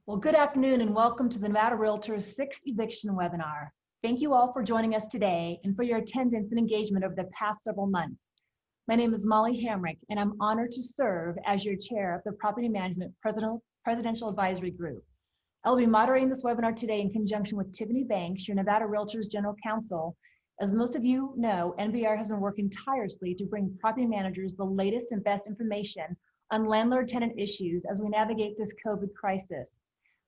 Well, good afternoon and welcome to the Nevada Realtors 6th Eviction webinar. Thank you all for joining us today and for your attendance and engagement over the past several months. My name is Molly Hamrick and I'm honored to serve as your chair of the Property Management Presidential Advisory Group. I'll be moderating this webinar today in conjunction with Tiffany Banks, your Nevada Realtors General Counsel. As most of you know, NVR has been working tirelessly to bring property managers the latest and best information on landlord-tenant issues as we navigate this COVID crisis.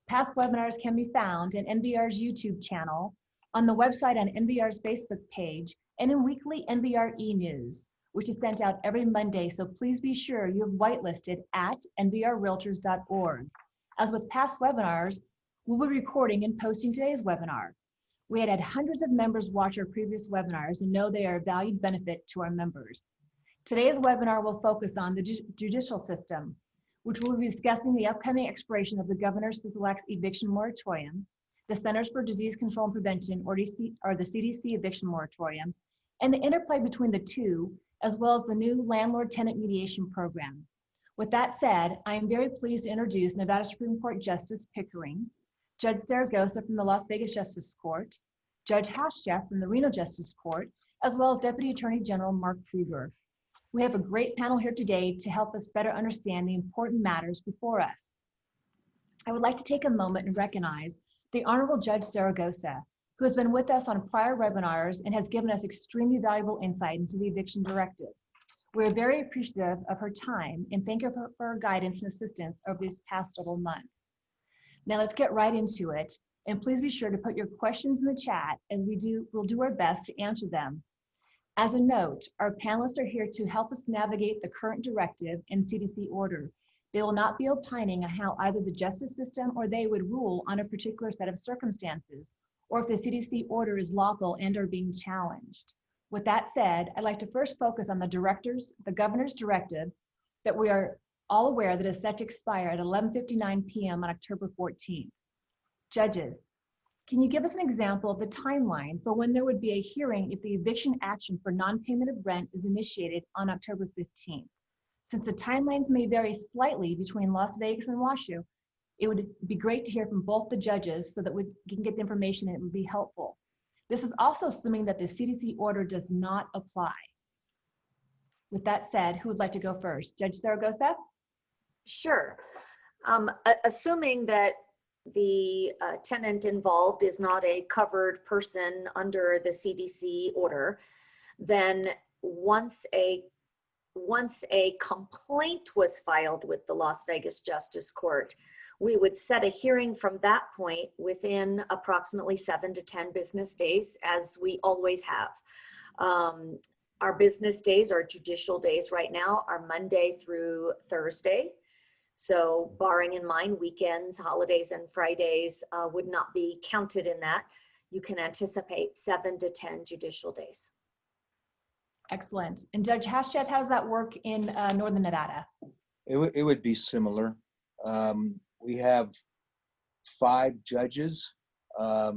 Past webinars can be found in NVR's YouTube channel, on the website on NVR's Facebook page, and in weekly NVR e-news, which is sent out every Monday, so please be sure you have whitelisted at nvrrealtors.org. As with past webinars, we'll be recording and posting today's webinar. We had hundreds of members watch our previous webinars and know they are a valued benefit to our members. Today's webinar will focus on the judicial system, which will be discussing the upcoming expiration of the Governor's Select's Eviction Moratorium, the Centers for Disease Control and Prevention, or the CDC Eviction Moratorium, and the interplay between the two, as well as the new Landlord-Tenant Mediation Program. With that said, I am very pleased to introduce Nevada Supreme Court Justice Pickering, Judge Saragosa from the Las Vegas Justice Court, Judge Hascheff from the Reno Justice Court, as well as Deputy Attorney General Mark Kruger. We have a great panel here today to help us better understand the important matters before us. I would like to take a moment and recognize the Honorable Judge Saragosa, who has been with us on prior webinars and has given us extremely valuable insight into the eviction directives. We're very appreciative of her time and thank her for her guidance and assistance over these past several months. Now let's get right into it, and please be sure to put your questions in the chat as we'll do our best to answer them. As a note, our panelists are here to help us navigate the current directive and CDC order. They will not be opining on how either the justice system or they would rule on a particular set of circumstances, or if the CDC order is lawful and are being challenged. With that said, I'd like to first focus on the Governor's directive that we are all aware that is set to expire at 11:59 p.m. on October 14th. Judges, can you give us an example of the timeline for when there would be a hearing if the eviction action for non-payment of rent is initiated on October 15th? Since the timelines may vary slightly between Las Vegas and Washoe, it would be great to hear from both the judges so that we can get the information and it would be helpful. This is also assuming that the CDC order does not apply. With that said, who would like to go first? Judge Saragosa? Sure. Assuming that the tenant involved is not a covered person under the CDC order, then once a complaint was filed with the Las Vegas Justice Court, we would set a hearing from that point within approximately 7 to 10 business days, as we always have. Our business days, our judicial days right now, are Monday through Thursday. So barring in mind weekends, holidays, and Fridays would not be counted in that. You can anticipate 7 to 10 judicial days. Excellent. And Judge Hascheff, how does that work in Northern Nevada? It would be similar. We have 5 judges that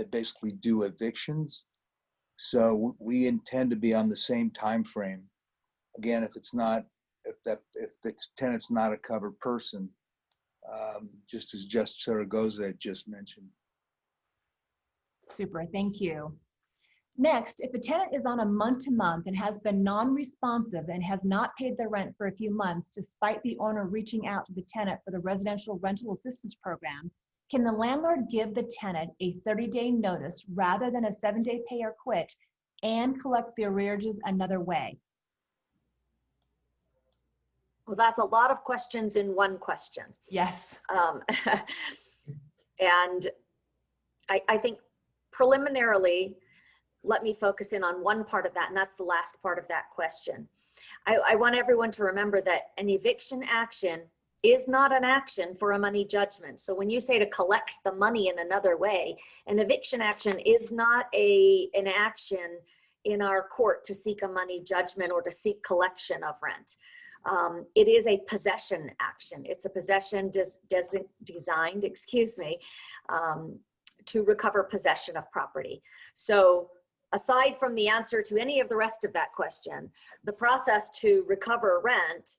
basically do evictions. So we intend to be on the same time frame. Again, if the tenant's not a covered person, just as Judge Saragosa had just mentioned. Super, thank you. Next, if a tenant is on a month-to-month and has been non-responsive and has not paid their rent for a few months, despite the owner reaching out to the tenant for the Residential Rental Assistance Program, can the landlord give the tenant a 30-day notice rather than a 7-day pay or quit and collect the arrearages another way? Well, that's a lot of questions in one question. Yes. And I think preliminarily, let me focus in on one part of that, and that's the last part of that question. I want everyone to remember that an eviction action is not an action for a money judgment. So when you say to collect the money in another way, an eviction action is not an action in our court to seek a money judgment or to seek collection of rent. It is a possession action. It's a possession designed, to recover possession of property. So aside from the answer to any of the rest of that question, the process to recover rent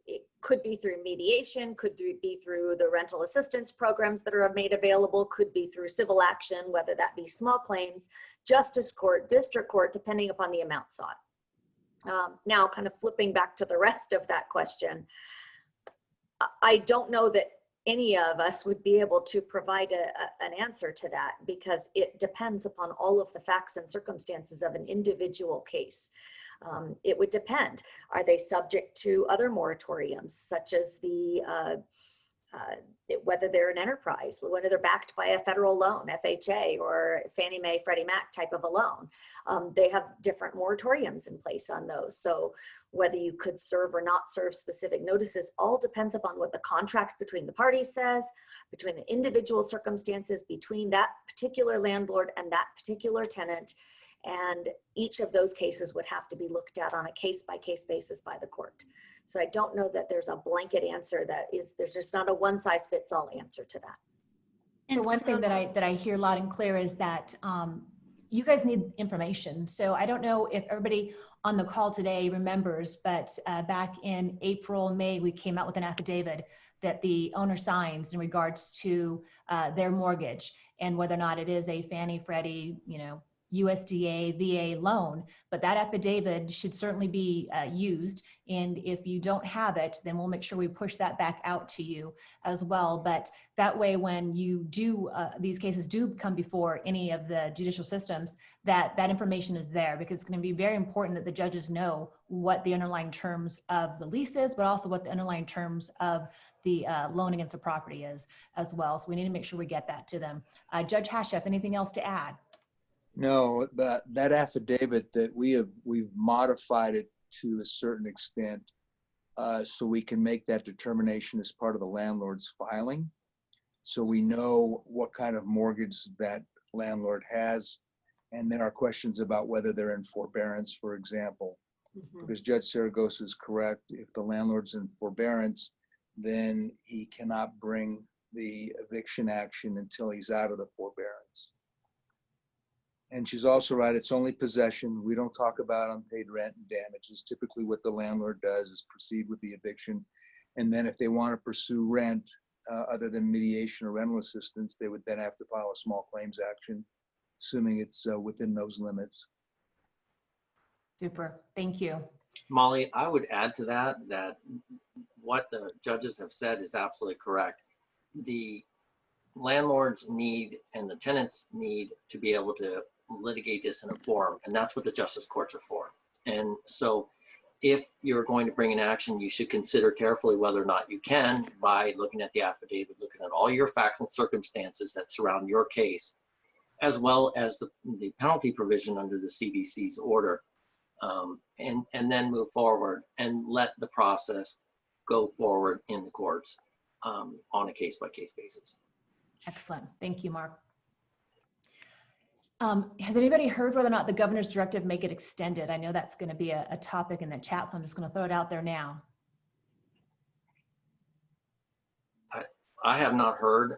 It could be through mediation, could be through the rental assistance programs that are made available, could be through civil action, whether that be small claims, justice court, district court, depending upon the amount sought. Now, kind of flipping back to the rest of that question, I don't know that any of us would be able to provide an answer to that, because it depends upon all of the facts and circumstances of an individual case. It would depend. Are they subject to other moratoriums, such as whether they're an enterprise, whether they're backed by a federal loan, FHA, or Fannie Mae, Freddie Mac type of a loan? They have different moratoriums in place on those. So whether you could serve or not serve specific notices all depends upon what the contract between the parties says, between the individual circumstances, between that particular landlord and that particular tenant. And each of those cases would have to be looked at on a case-by-case basis by the court. So I don't know that there's a blanket answer there's just not a one-size-fits-all answer to that. So one thing that I hear loud and clear is that you guys need information. So I don't know if everybody on the call today remembers, but back in April, May, we came out with an affidavit that the owner signs in regards to their mortgage and whether or not it is a Fannie, Freddie, USDA, VA loan, but that affidavit should certainly be used. And if you don't have it, then we'll make sure we push that back out to you as well. But that way, when you do, these cases do come before any of the judicial systems, that information is there, because it's going to be very important that the judges know what the underlying terms of the lease is, but also what the underlying terms of the loan against the property is as well. So we need to make sure we get that to them. Judge Hascheff, anything else to add? No, that affidavit that we've modified it to a certain extent so we can make that determination as part of the landlord's filing. So we know what kind of mortgage that landlord has. And then our questions about whether they're in forbearance, for example, because Judge Saragosa is correct. If the landlord's in forbearance, then he cannot bring the eviction action until he's out of the forbearance. And she's also right, it's only possession. We don't talk about unpaid rent and damages. Typically what the landlord does is proceed with the eviction. And then if they want to pursue rent other than mediation or rental assistance, they would then have to file a small claims action, assuming it's within those limits. Super, thank you. Molly, I would add to that what the judges have said is absolutely correct. The landlords need and the tenants need to be able to litigate this in a forum, and that's what the justice courts are for. And so if you're going to bring an action, you should consider carefully whether or not you can by looking at the affidavit, looking at all your facts and circumstances that surround your case, as well as the penalty provision under the CDC's order, and then move forward and let the process go forward in the courts on a case-by-case basis. Excellent. Thank you, Mark. Has anybody heard whether or not the governor's directive may get extended? I know that's going to be a topic in the chat, so I'm just going to throw it out there now. I have not heard.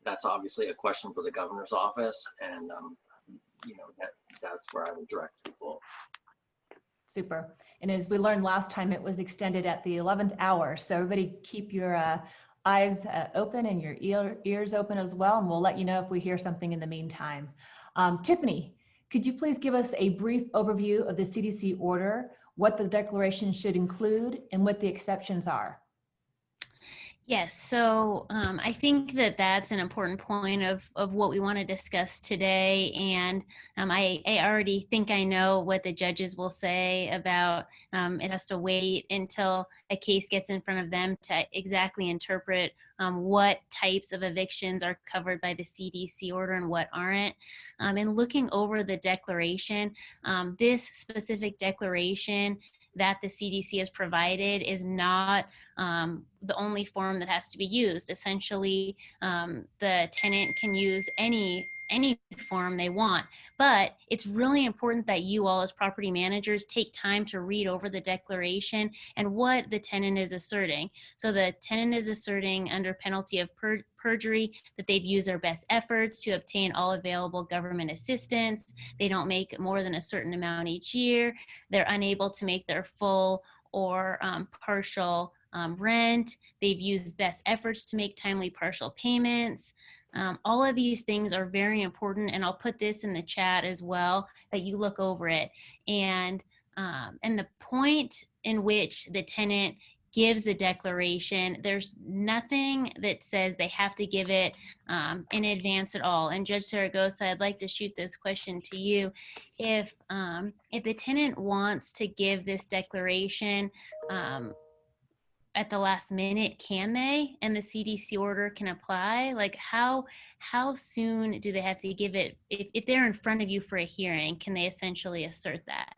That's obviously a question for the governor's office, and that's where I would direct people. Super. And as we learned last time, it was extended at the 11th hour. So everybody keep your eyes open and your ears open as well, and we'll let you know if we hear something in the meantime. Tiffany, could you please give us a brief overview of the CDC order, what the declaration should include, and what the exceptions are? Yes, so I think that that's an important point of what we want to discuss today. And I already think I know what the judges will say about it has to wait until a case gets in front of them to exactly interpret what types of evictions are covered by the CDC order and what aren't. And looking over the declaration, this specific declaration that the CDC has provided is not the only form that has to be used. Essentially, the tenant can use any form they want, but it's really important that you all as property managers take time to read over the declaration and what the tenant is asserting. So the tenant is asserting under penalty of perjury that they've used their best efforts to obtain all available government assistance. They don't make more than a certain amount each year. They're unable to make their full or partial rent. They've used best efforts to make timely partial payments. All of these things are very important, and I'll put this in the chat as well, that you look over it. And the point in which the tenant gives the declaration, there's nothing that says they have to give it in advance at all. And Judge Saragosa, I'd like to shoot this question to you. If the tenant wants to give this declaration at the last minute, can they? And the CDC order can apply? Like how soon do they have to give it? If they're in front of you for a hearing, can they essentially assert that?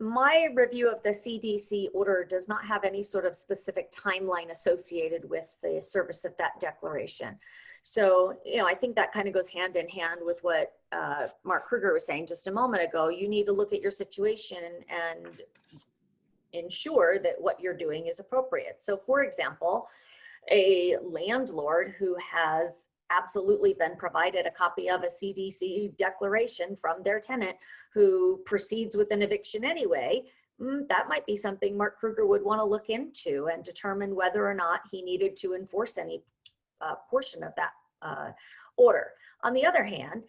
My review of the CDC order does not have any sort of specific timeline associated with the service of that declaration. So, you know, I think that kind of goes hand in hand with what Mark Kruger was saying just a moment ago. You need to look at your situation and ensure that what you're doing is appropriate. So, for example, a landlord who has absolutely been provided a copy of a CDC declaration from their tenant who proceeds with an eviction anyway, that might be something Mark Kruger would want to look into and determine whether or not he needed to enforce any portion of that order. On the other hand,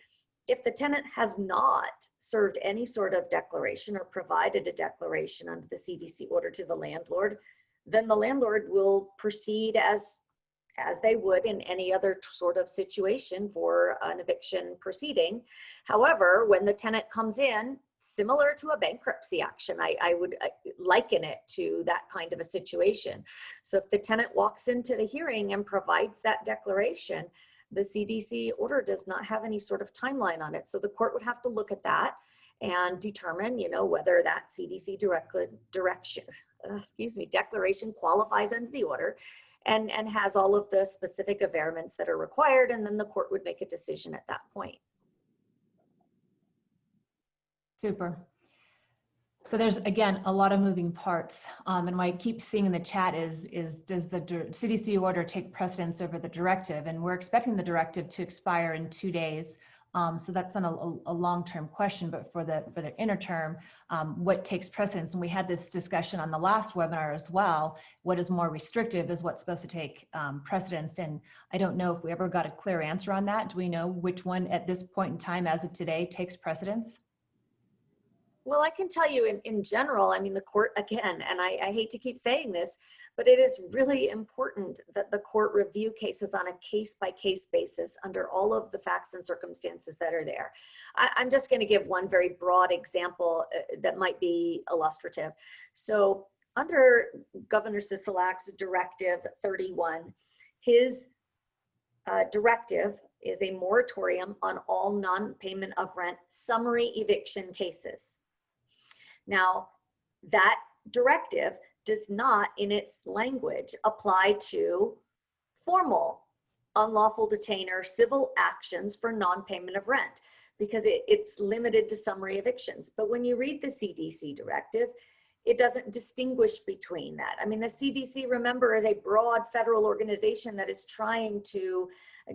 if the tenant has not served any sort of declaration or provided a declaration under the CDC order to the landlord, then the landlord will proceed as they would in any other sort of situation for an eviction proceeding. However, when the tenant comes in, similar to a bankruptcy action, I would liken it to that kind of a situation. So if the tenant walks into the hearing and provides that declaration, the CDC order does not have any sort of timeline on it. So the court would have to look at that and determine, you know, whether that CDC declaration qualifies under the order and has all of the specific averments that are required, and then the court would make a decision at that point. Super. So there's, again, a lot of moving parts. And what I keep seeing in the chat is does the CDC order take precedence over the directive? And we're expecting the directive to expire in 2 days. So that's not a long-term question, but for the inner term, what takes precedence? And we had this discussion on the last webinar as well. What is more restrictive is what's supposed to take precedence. And I don't know if we ever got a clear answer on that. Do we know which one at this point in time, as of today, takes precedence? Well, I can tell you in general, I mean, the court, again, and I hate to keep saying this, but it is really important that the court review cases on a case-by-case basis under all of the facts and circumstances that are there. I'm just going to give one very broad example that might be illustrative. So under Governor Sisolak's Directive 31, his directive is a moratorium on all non-payment of rent summary eviction cases. Now, that directive does not, in its language, apply to formal unlawful detainer civil actions for non-payment of rent because it's limited to summary evictions. But when you read the CDC directive, it doesn't distinguish between that. I mean, the CDC, remember, is a broad federal organization that is trying to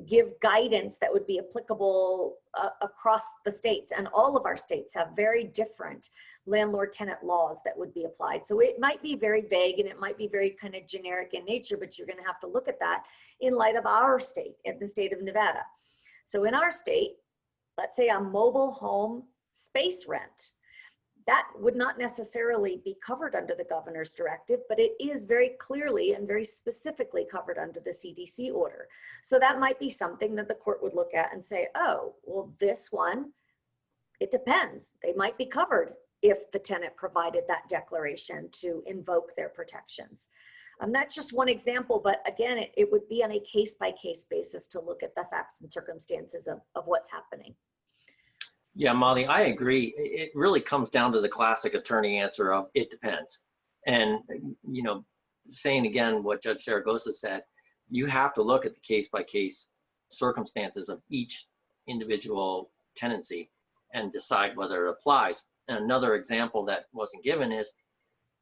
give guidance that would be applicable across the states, and all of our states have very different landlord-tenant laws that would be applied. So it might be very vague and it might be very kind of generic in nature, but you're going to have to look at that in light of our state, in the state of Nevada. So in our state, let's say a mobile home space rent, that would not necessarily be covered under the governor's directive, but it is very clearly and very specifically covered under the CDC order. So that might be something that the court would look at and say, oh, well, this one, it depends. They might be covered if the tenant provided that declaration to invoke their protections. That's just one example, but again, it would be on a case-by-case basis to look at the facts and circumstances of what's happening. Yeah, Molly, I agree. It really comes down to the classic attorney answer of it depends. And, you know, saying again what Judge Saragosa said, you have to look at the case-by-case circumstances of each individual tenancy and decide whether it applies. And another example that wasn't given is,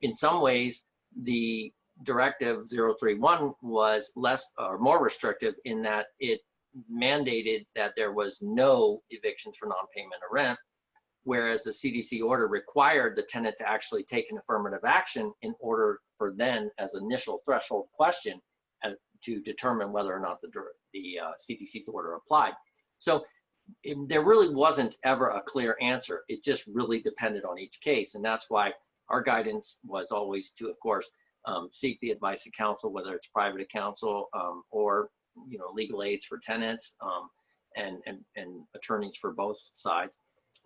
in some ways, the Directive 031 was less or more restrictive in that it mandated that there was no evictions for non-payment of rent, whereas the CDC order required the tenant to actually take an affirmative action in order for then, as initial threshold question, to determine whether or not the CDC's order applied. So there really wasn't ever a clear answer. It just really depended on each case. And that's why our guidance was always to, of course, seek the advice of counsel, whether it's private counsel or legal aids for tenants and attorneys for both sides.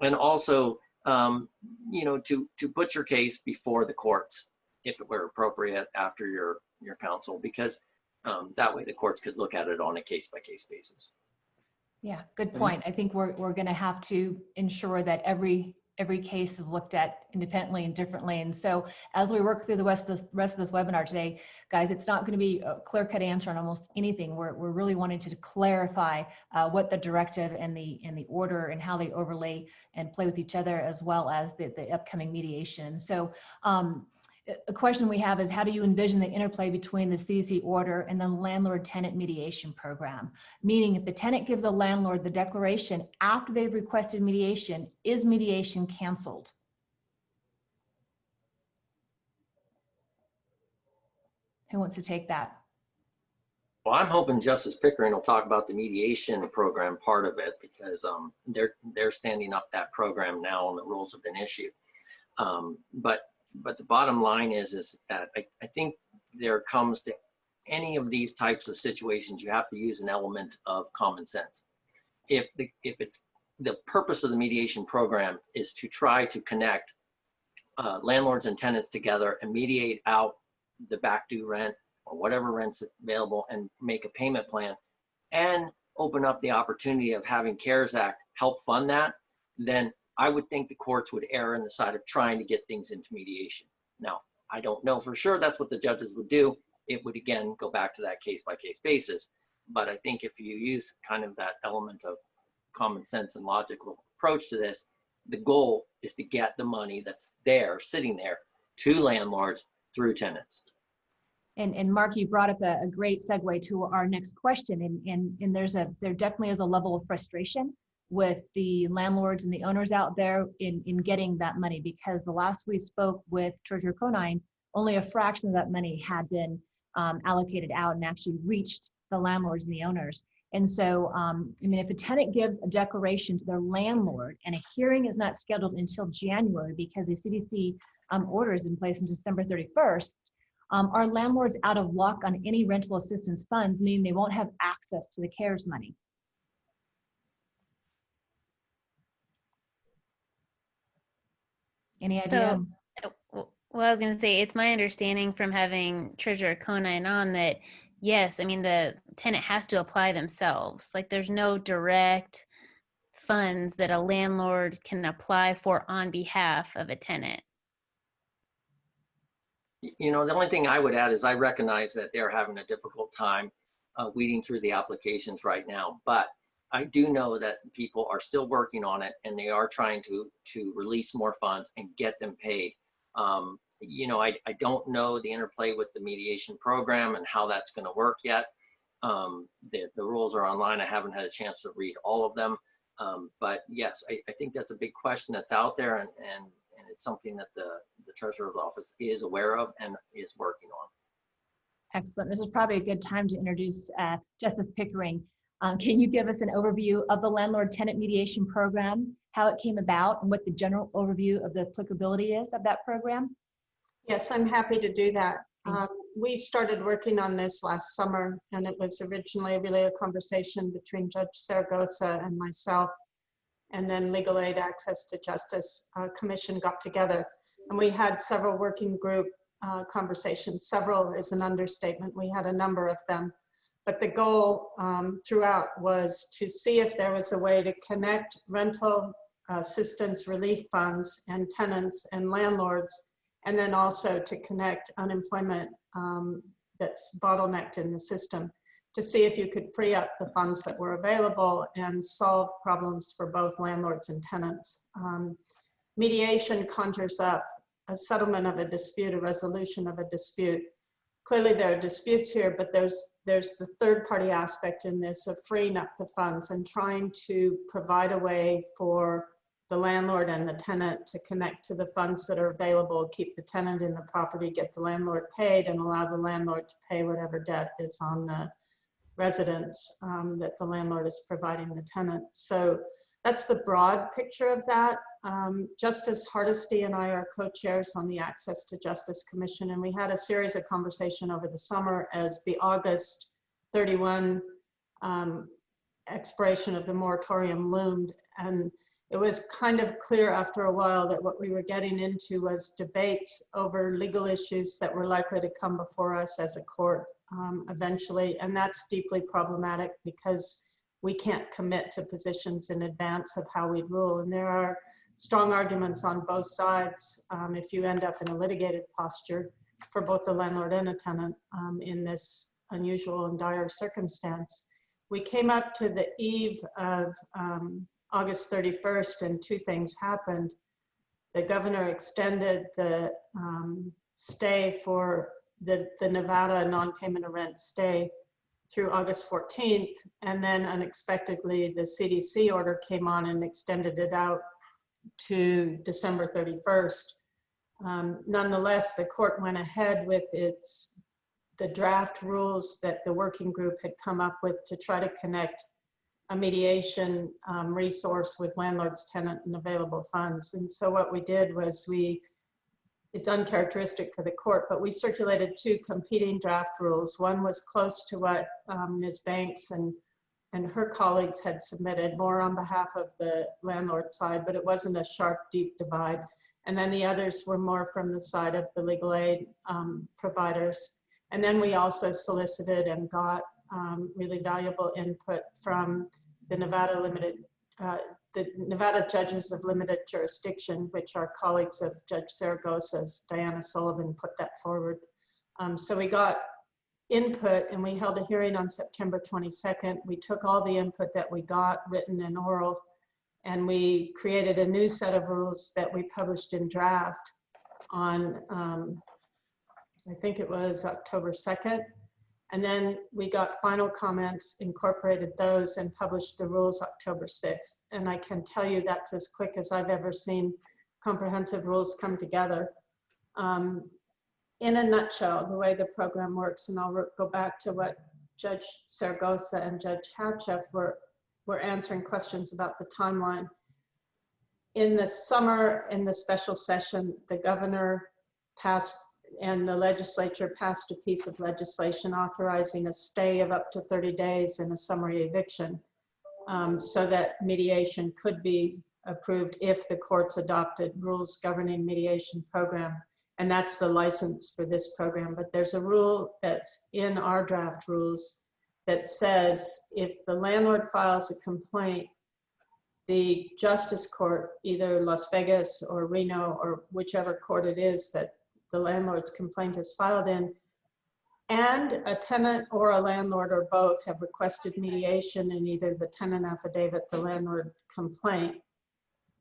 And also, to put your case before the courts, if it were appropriate after your counsel, because that way the courts could look at it on a case-by-case basis. Yeah, good point. I think we're going to have to ensure that every case is looked at independently and differently. And so as we work through the rest of this webinar today, guys, it's not going to be a clear-cut answer on almost anything. We're really wanting to clarify what the directive and the order and how they overlay and play with each other, as well as the upcoming mediation. So a question we have is, how do you envision the interplay between the CDC order and the landlord-tenant mediation program? Meaning, if the tenant gives the landlord the declaration after they've requested mediation, is mediation canceled? Who wants to take that? Well, I'm hoping Justice Pickering will talk about the mediation program part of it, because they're standing up that program now and the rules have been issued. But the bottom line is that I think there comes to any of these types of situations, you have to use an element of common sense. If it's the purpose of the mediation program is to try to connect landlords and tenants together and mediate out the back due rent or whatever rent's available and make a payment plan and open up the opportunity of having CARES Act help fund that, then I would think the courts would err on the side of trying to get things into mediation. Now, I don't know for sure that's what the judges would do. It would, again, go back to that case-by-case basis. But I think if you use kind of that element of common sense and logical approach to this, the goal is to get the money that's there, sitting there, to landlords through tenants. And Mark, you brought up a great segue to our next question. And there definitely is a level of frustration with the landlords and the owners out there in getting that money, because the last we spoke with Treasurer Conine, only a fraction of that money had been allocated out and actually reached the landlords and the owners. And so, I mean, if a tenant gives a declaration to their landlord and a hearing is not scheduled until January because the CDC order is in place on December 31st, are landlords out of luck on any rental assistance funds, meaning they won't have access to the CARES money? Any idea? So, well, I was going to say, it's my understanding from having Treasurer Conine on that, yes, I mean, the tenant has to apply themselves. Like, there's no direct funds that a landlord can apply for on behalf of a tenant. The only thing I would add is I recognize that they're having a difficult time weeding through the applications right now, but I do know that people are still working on it and they are trying to release more funds and get them paid. I don't know the interplay with the mediation program and how that's going to work yet. The rules are online. I haven't had a chance to read all of them. But yes, I think that's a big question that's out there, and it's something that the Treasurer's Office is aware of and is working on. Excellent. This is probably a good time to introduce Justice Pickering. Can you give us an overview of the landlord-tenant mediation program, how it came about, and what the general overview of the applicability is of that program? Yes, I'm happy to do that. We started working on this last summer, and it was originally really a conversation between Judge Saragosa and myself, and then Legal Aid Access to Justice Commission got together, and we had several working group conversations. Several is an understatement. We had a number of them. But the goal throughout was to see if there was a way to connect rental assistance relief funds and tenants and landlords, and then also to connect unemployment that's bottlenecked in the system, to see if you could free up the funds that were available and solve problems for both landlords and tenants. Mediation conjures up a settlement of a dispute, a resolution of a dispute. Clearly there are disputes here, but there's the third party aspect in this of freeing up the funds and trying to provide a way for the landlord and the tenant to connect to the funds that are available, keep the tenant in the property, get the landlord paid, and allow the landlord to pay whatever debt is on the residence that the landlord is providing the tenant. So that's the broad picture of that. Justice Hardesty and I are co-chairs on the Access to Justice Commission, and we had a series of conversation over the summer as the August 31 expiration of the moratorium loomed. And it was kind of clear after a while that what we were getting into was debates over legal issues that were likely to come before us as a court eventually. And that's deeply problematic because we can't commit to positions in advance of how we'd rule. And there are strong arguments on both sides if you end up in a litigated posture for both the landlord and a tenant in this unusual and dire circumstance. We came up to the eve of August 31st and two things happened. The governor extended the stay for the Nevada non-payment of rent stay through August 14th, and then unexpectedly the CDC order came on and extended it out to December 31st. Nonetheless, the court went ahead with the draft rules that the working group had come up with to try to connect a mediation resource with landlords, tenant, and available funds. And so what we did was it's uncharacteristic for the court, but we circulated two competing draft rules. One was close to what Ms. Banks and her colleagues had submitted, more on behalf of the landlord side, but it wasn't a sharp, deep divide. And then the others were more from the side of the legal aid providers. And then we also solicited and got really valuable input from the Nevada judges of limited jurisdiction, which are colleagues of Judge Saragosa's. Diana Sullivan put that forward. So we got input and we held a hearing on September 22nd. We took all the input that we got, written and oral, and we created a new set of rules that we published in draft on, I think it was October 2nd. And then we got final comments, incorporated those, and published the rules October 6th. And I can tell you that's as quick as I've ever seen comprehensive rules come together. In a nutshell, the way the program works, and I'll go back to what Judge Saragosa and Judge Hascheff were answering questions about the timeline. In the summer, in the special session, the governor passed and the legislature passed a piece of legislation authorizing a stay of up to 30 days in a summary eviction so that mediation could be approved if the courts adopted rules governing mediation program. And that's the license for this program. But there's a rule that's in our draft rules that says if the landlord files a complaint, the justice court, either Las Vegas or Reno or whichever court it is that the landlord's complaint is filed in, and a tenant or a landlord or both have requested mediation in either the tenant affidavit, the landlord complaint,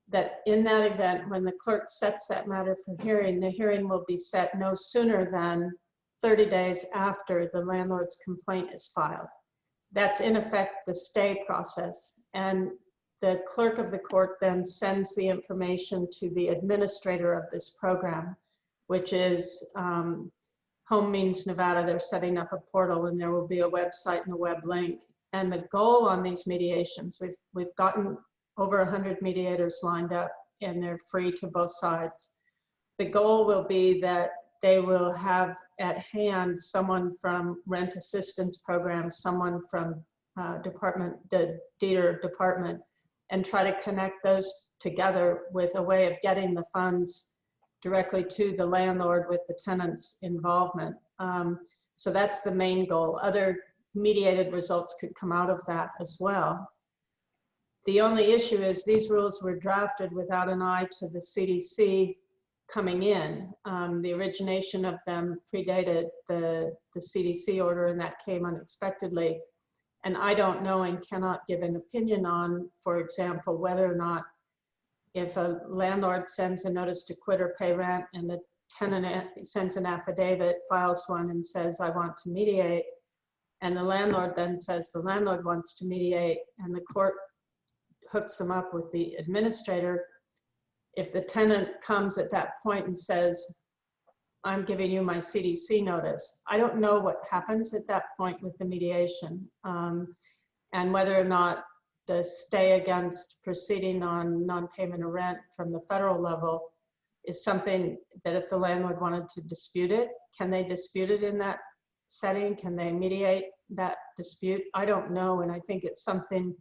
that in that event, when the clerk sets that matter for hearing, the hearing will be set no sooner than 30 days after the landlord's complaint is filed. That's in effect the stay process. And the clerk of the court then sends the information to the administrator of this program, which is Home Means Nevada. They're setting up a portal and there will be a website and a web link. And the goal on these mediations, we've gotten over 100 mediators lined up and they're free to both sides. The goal will be that they will have at hand someone from rent assistance program, someone from the deeder department, and try to connect those together with a way of getting the funds directly to the landlord with the tenant's involvement. So that's the main goal. Other mediated results could come out of that as well. The only issue is these rules were drafted without an eye to the CDC coming in. The origination of them predated the CDC order, and that came unexpectedly. And I don't know and cannot give an opinion on, for example, whether or not if a landlord sends a notice to quit or pay rent and the tenant sends an affidavit, files one and says, I want to mediate, and the landlord then says the landlord wants to mediate, and the court hooks them up with the administrator, if the tenant comes at that point and says, I'm giving you my CDC notice, I don't know what happens at that point with the mediation, and whether or not the stay against proceeding on non-payment of rent from the federal level is something that if the landlord wanted to dispute it, can they dispute it in that setting? Can they mediate that dispute? I don't know, and I think it's something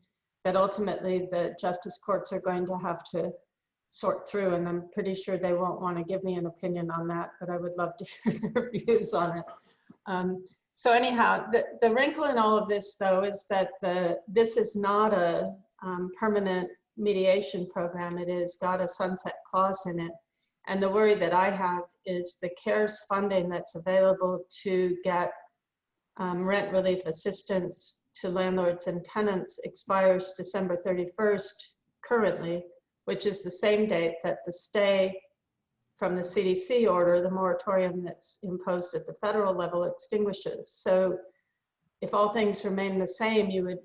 that ultimately the justice courts are going to have to sort through, and I'm pretty sure they won't want to give me an opinion on that, but I would love to hear their views on it. So anyhow, the wrinkle in all of this, though, is that this is not a permanent mediation program. It has got a sunset clause in it. And the worry that I have is the CARES funding that's available to get rent relief assistance to landlords and tenants expires December 31st currently, which is the same date that the stay from the CDC order, the moratorium that's imposed at the federal level, extinguishes. So if all things remain the same, you would,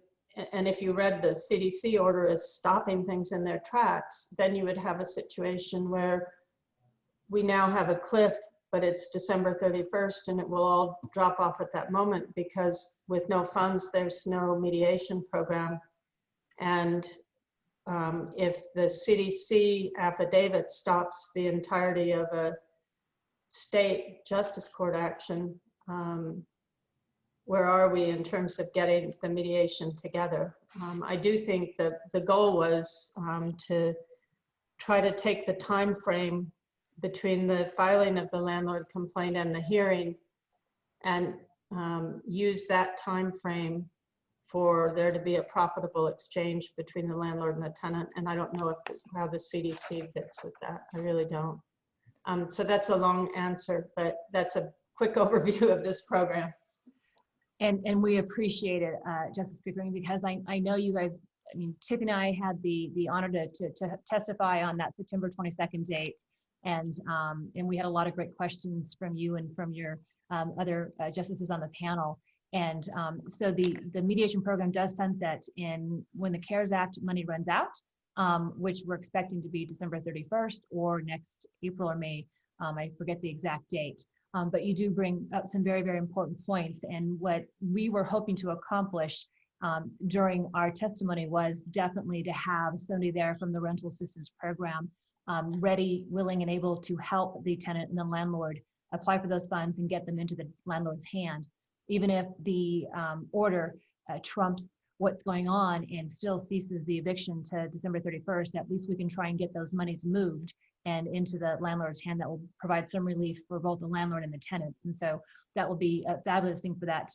and if you read the CDC order as stopping things in their tracks, then you would have a situation where we now have a cliff, but it's December 31st and it will all drop off at that moment, because with no funds, there's no mediation program. And if the CDC affidavit stops the entirety of a state justice court action, where are we in terms of getting the mediation together? I do think that the goal was to try to take the time frame between the filing of the landlord complaint and the hearing, and use that time frame for there to be a profitable exchange between the landlord and the tenant. And I don't know how the CDC fits with that. I really don't. So that's a long answer, but that's a quick overview of this program. And we appreciate it, Justice Pickering, because I know you guys, I mean, Tiffany and I had the honor to testify on that September 22nd date. And we had a lot of great questions from you and from your other justices on the panel. And so the mediation program does sunset when the CARES Act money runs out, which we're expecting to be December 31st or next April or May. I forget the exact date. But you do bring up some very, very important points. And what we were hoping to accomplish during our testimony was definitely to have somebody there from the rental assistance program ready, willing, and able to help the tenant and the landlord apply for those funds and get them into the landlord's hand. Even if the order trumps what's going on and still ceases the eviction to December 31st, at least we can try and get those monies moved and into the landlord's hand. That will provide some relief for both the landlord and the tenants. And so that will be a fabulous thing for that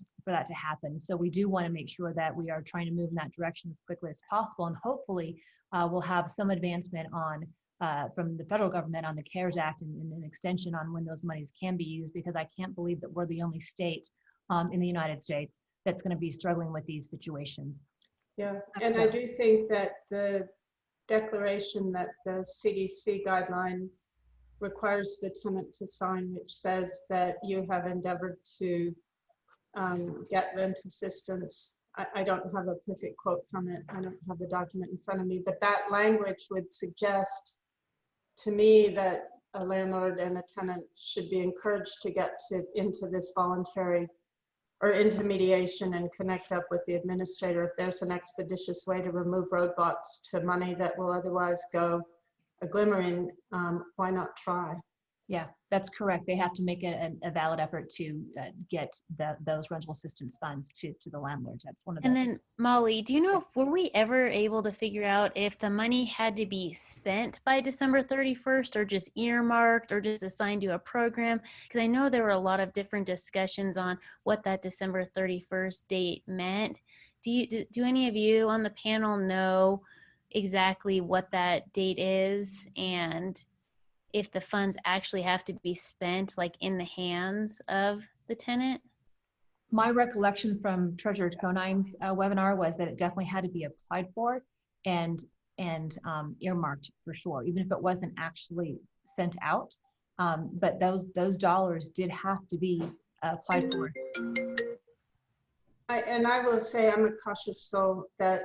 to happen. So we do want to make sure that we are trying to move in that direction as quickly as possible. And hopefully we'll have some advancement on from the federal government on the CARES Act and an extension on when those monies can be used, because I can't believe that we're the only state in the United States that's going to be struggling with these situations. Yeah, and I do think that the declaration that the CDC guideline requires the tenant to sign, which says that you have endeavored to get rent assistance. I don't have a perfect quote from it. I don't have the document in front of me, but that language would suggest to me that a landlord and a tenant should be encouraged to get into this voluntary or into mediation and connect up with the administrator. If there's an expeditious way to remove roadblocks to money that will otherwise go a glimmering, why not try? Yeah, that's correct. They have to make a valid effort to get those rental assistance funds to the landlords. That's one of the. And then Molly, do you know, were we ever able to figure out if the money had to be spent by December 31st or just earmarked or just assigned to a program? Because I know there were a lot of different discussions on what that December 31st date meant. Do any of you on the panel know exactly what that date is, and if the funds actually have to be spent like in the hands of the tenant? My recollection from Treasurer Conine's webinar was that it definitely had to be applied for and earmarked for sure, even if it wasn't actually sent out. But those dollars did have to be applied for. I will say I'm a cautious soul that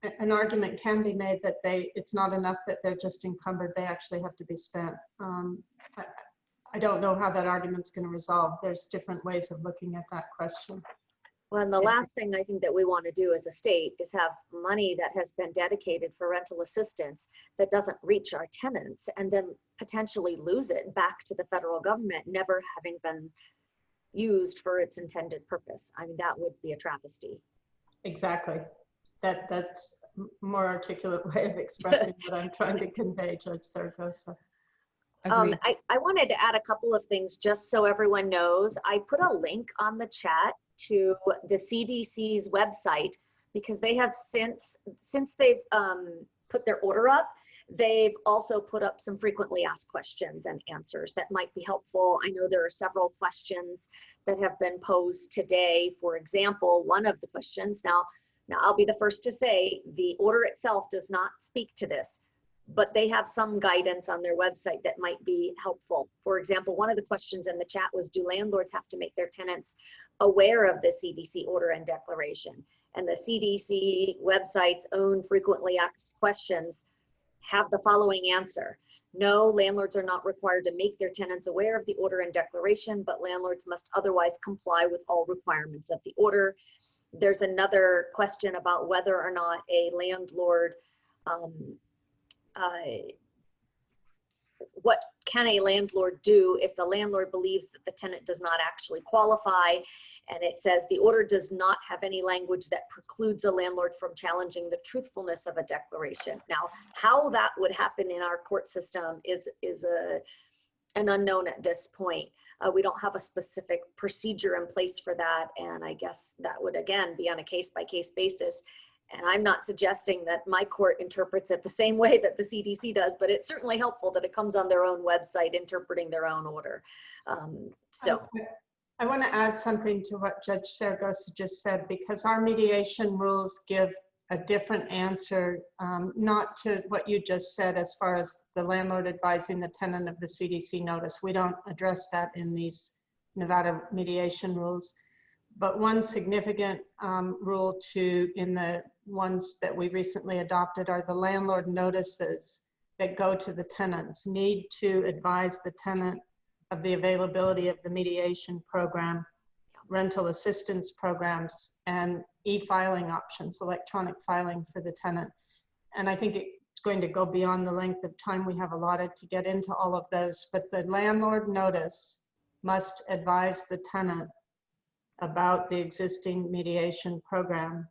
an argument can be made that it's not enough that they're just encumbered, they actually have to be spent. I don't know how that argument's going to resolve. There's different ways of looking at that question. Well, and the last thing I think that we want to do as a state is have money that has been dedicated for rental assistance that doesn't reach our tenants and then potentially lose it back to the federal government, never having been used for its intended purpose. I mean, that would be a travesty. Exactly. That's a more articulate way of expressing what I'm trying to convey, Judge Saragosa. I wanted to add a couple of things just so everyone knows. I put a link on the chat to the CDC's website because they have since they've put their order up, they've also put up some frequently asked questions and answers that might be helpful. I know there are several questions that have been posed today. For example, one of the questions, now I'll be the first to say the order itself does not speak to this, but they have some guidance on their website that might be helpful. For example, one of the questions in the chat was, do landlords have to make their tenants aware of the CDC order and declaration? And the CDC website's own frequently asked questions have the following answer. No, landlords are not required to make their tenants aware of the order and declaration, but landlords must otherwise comply with all requirements of the order. There's another question about whether or not a landlord what can a landlord do if the landlord believes that the tenant does not actually qualify? And it says the order does not have any language that precludes a landlord from challenging the truthfulness of a declaration. Now, how that would happen in our court system is an unknown at this point. We don't have a specific procedure in place for that. And I guess that would, again, be on a case-by-case basis. And I'm not suggesting that my court interprets it the same way that the CDC does, but it's certainly helpful that it comes on their own website interpreting their own order. I want to add something to what Judge Saragosa just said, because our mediation rules give a different answer, not to what you just said as far as the landlord advising the tenant of the CDC notice. We don't address that in these Nevada mediation rules. But one significant rule in the ones that we recently adopted are the landlord notices that go to the tenants need to advise the tenant of the availability of the mediation program, rental assistance programs, and e-filing options, electronic filing for the tenant. And I think it's going to go beyond the length of time we have allotted to get into all of those, but the landlord notice must advise the tenant about the existing mediation program.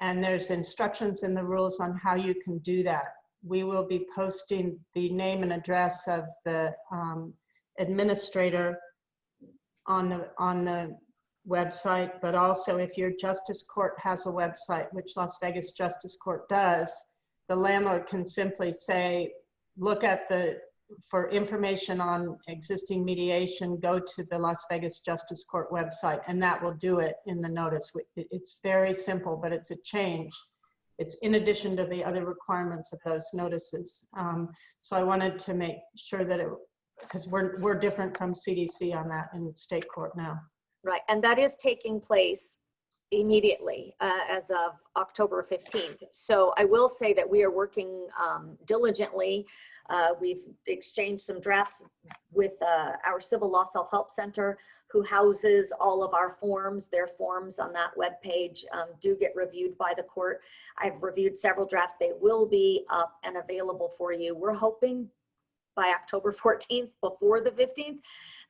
And there's instructions in the rules on how you can do that. We will be posting the name and address of the administrator on the website, but also if your justice court has a website, which Las Vegas Justice Court does, the landlord can simply say, look at for information on existing mediation, go to the Las Vegas Justice Court website, and that will do it in the notice. It's very simple, but it's a change. It's in addition to the other requirements of those notices. So I wanted to make sure that because we're different from CDC on that in state court now. Right, and that is taking place immediately as of October 15th. So I will say that we are working diligently. We've exchanged some drafts with our Civil Law Self-Help Center, who houses all of our forms. Their forms on that webpage do get reviewed by the court. I've reviewed several drafts. They will be up and available for you. We're hoping by October 14th, before the 15th,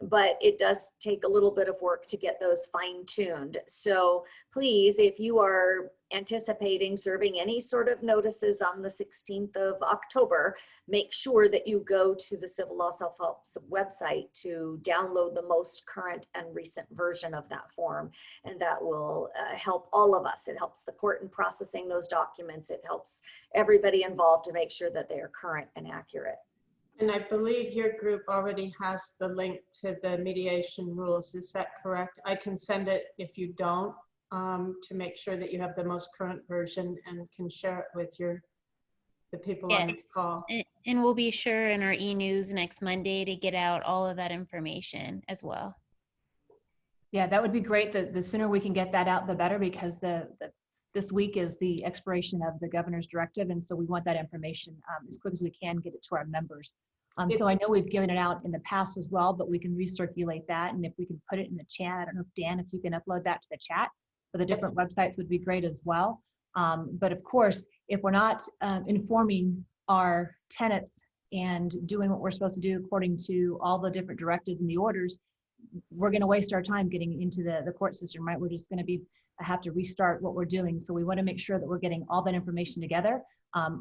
but it does take a little bit of work to get those fine-tuned. So please, if you are anticipating serving any sort of notices on the 16th of October, make sure that you go to the Civil Law Self-Help website to download the most current and recent version of that form. And that will help all of us. It helps the court in processing those documents. It helps everybody involved to make sure that they are current and accurate. And I believe your group already has the link to the mediation rules. Is that correct? I can send it if you don't, to make sure that you have the most current version and can share it with the people on this call. And we'll be sure in our e-news next Monday to get out all of that information as well. Yeah, that would be great. The sooner we can get that out, the better, because this week is the expiration of the governor's directive, and so we want that information as quick as we can get it to our members. So I know we've given it out in the past as well, but we can recirculate that, and if we can put it in the chat, I don't know if Dan, if you can upload that to the chat for the different websites would be great as well. But of course, if we're not informing our tenants and doing what we're supposed to do according to all the different directives and the orders, we're going to waste our time getting into the court system, right? We're just going to have to restart what we're doing. So we want to make sure that we're getting all that information together.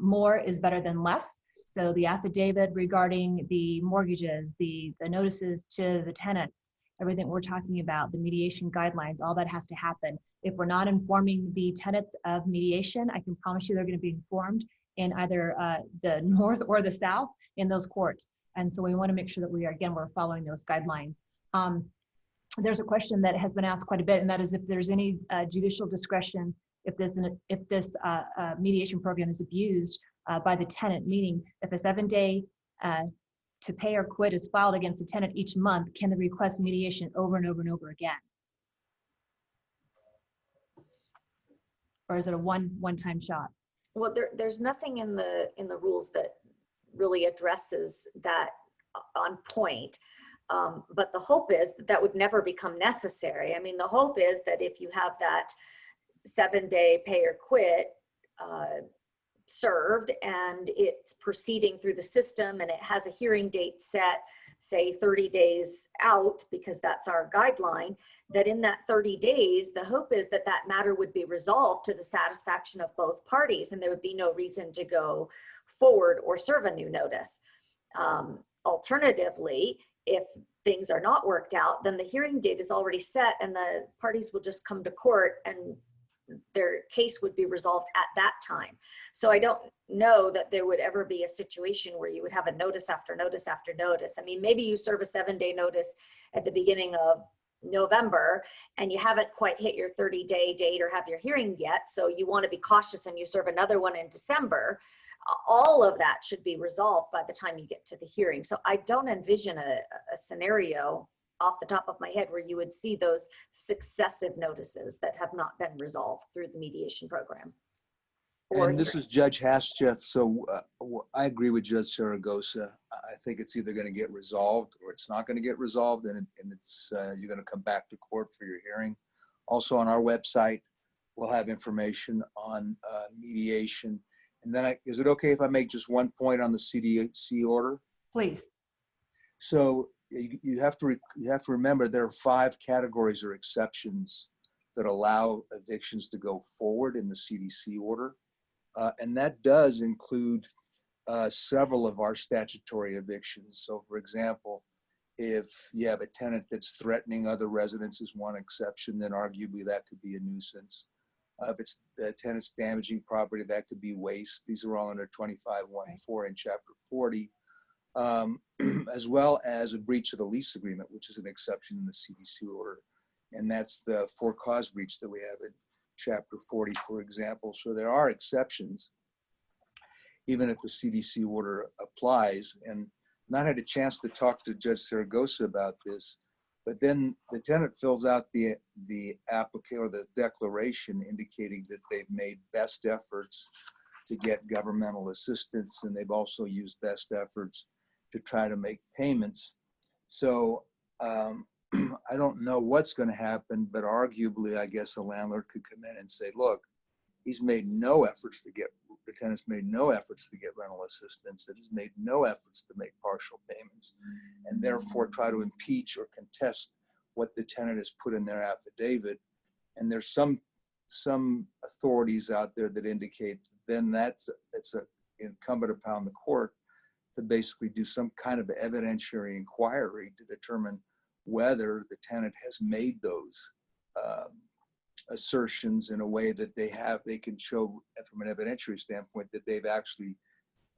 More is better than less. So the affidavit regarding the mortgages, the notices to the tenants, everything we're talking about, the mediation guidelines, all that has to happen. If we're not informing the tenants of mediation, I can promise you they're going to be informed in either the north or the south in those courts. And so we want to make sure that we're following those guidelines. There's a question that has been asked quite a bit, and that is if there's any judicial discretion if this mediation program is abused by the tenant, meaning if a 7-day to pay or quit is filed against the tenant each month, can they request mediation over and over and over again? Or is it a one-time shot? Well, there's nothing in the rules that really addresses that on point. But the hope is that would never become necessary. I mean, the hope is that if you have that 7-day pay or quit served and it's proceeding through the system and it has a hearing date set, say 30 days out, because that's our guideline, that in that 30 days, the hope is that that matter would be resolved to the satisfaction of both parties and there would be no reason to go forward or serve a new notice. Alternatively, if things are not worked out, then the hearing date is already set and the parties will just come to court and their case would be resolved at that time. So I don't know that there would ever be a situation where you would have a notice after notice after notice. I mean, maybe you serve a 7-day notice at the beginning of November and you haven't quite hit your 30-day date or have your hearing yet. So you want to be cautious and you serve another one in December. All of that should be resolved by the time you get to the hearing. So I don't envision a scenario off the top of my head where you would see those successive notices that have not been resolved through the mediation program. And this is Judge Hascheff. So I agree with Judge Saragosa. I think it's either going to get resolved or it's not going to get resolved, and it's you're going to come back to court for your hearing. Also on our website, we'll have information on mediation. And then is it okay if I make just one point on the CDC order? Please. So you have to remember there are 5 categories or exceptions that allow evictions to go forward in the CDC order. And that does include several of our statutory evictions. So for example, if you have a tenant that's threatening other residents is one exception, then arguably that could be a nuisance. If it's the tenant's damaging property, that could be waste. These are all under 25.1.4 in Chapter 40, as well as a breach of the lease agreement, which is an exception in the CDC order. And that's the for-cause breach that we have in Chapter 40, for example. So there are exceptions, even if the CDC order applies. And not had a chance to talk to Judge Saragosa about this, but then the tenant fills out the application or the declaration indicating that they've made best efforts to get governmental assistance, and they've also used best efforts to try to make payments. So I don't know what's going to happen, but arguably, I guess the landlord could come in and say, look, he's made no efforts to get, the tenant's made no efforts to get rental assistance, that he's made no efforts to make partial payments, and therefore try to impeach or contest what the tenant has put in their affidavit. And there's some authorities out there that indicate then it's incumbent upon the court to basically do some kind of evidentiary inquiry to determine whether the tenant has made those assertions in a way that they can show from an evidentiary standpoint that they've actually,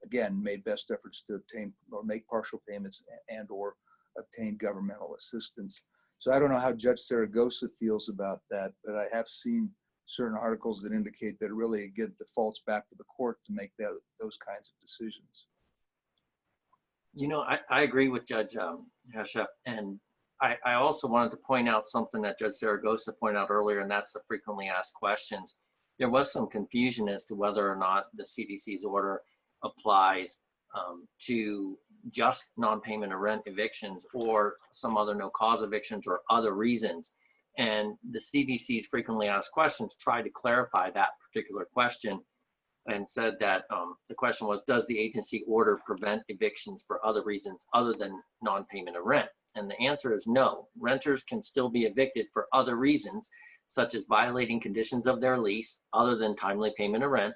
again, made best efforts to obtain or make partial payments and or obtain governmental assistance. So I don't know how Judge Saragosa feels about that, but I have seen certain articles that indicate that it really, again, defaults back to the court to make those kinds of decisions. You know, I agree with Judge Hascheff, and I also wanted to point out something that Judge Saragosa pointed out earlier, and that's the frequently asked questions. there was some confusion as to whether or not the CDC's order applies to just non-payment of rent evictions or some other no cause evictions or other reasons. And the CDC's frequently asked questions tried to clarify that particular question and said that the question was, does the agency order prevent evictions for other reasons other than non-payment of rent? And the answer is no. Renters can still be evicted for other reasons, such as violating conditions of their lease other than timely payment of rent,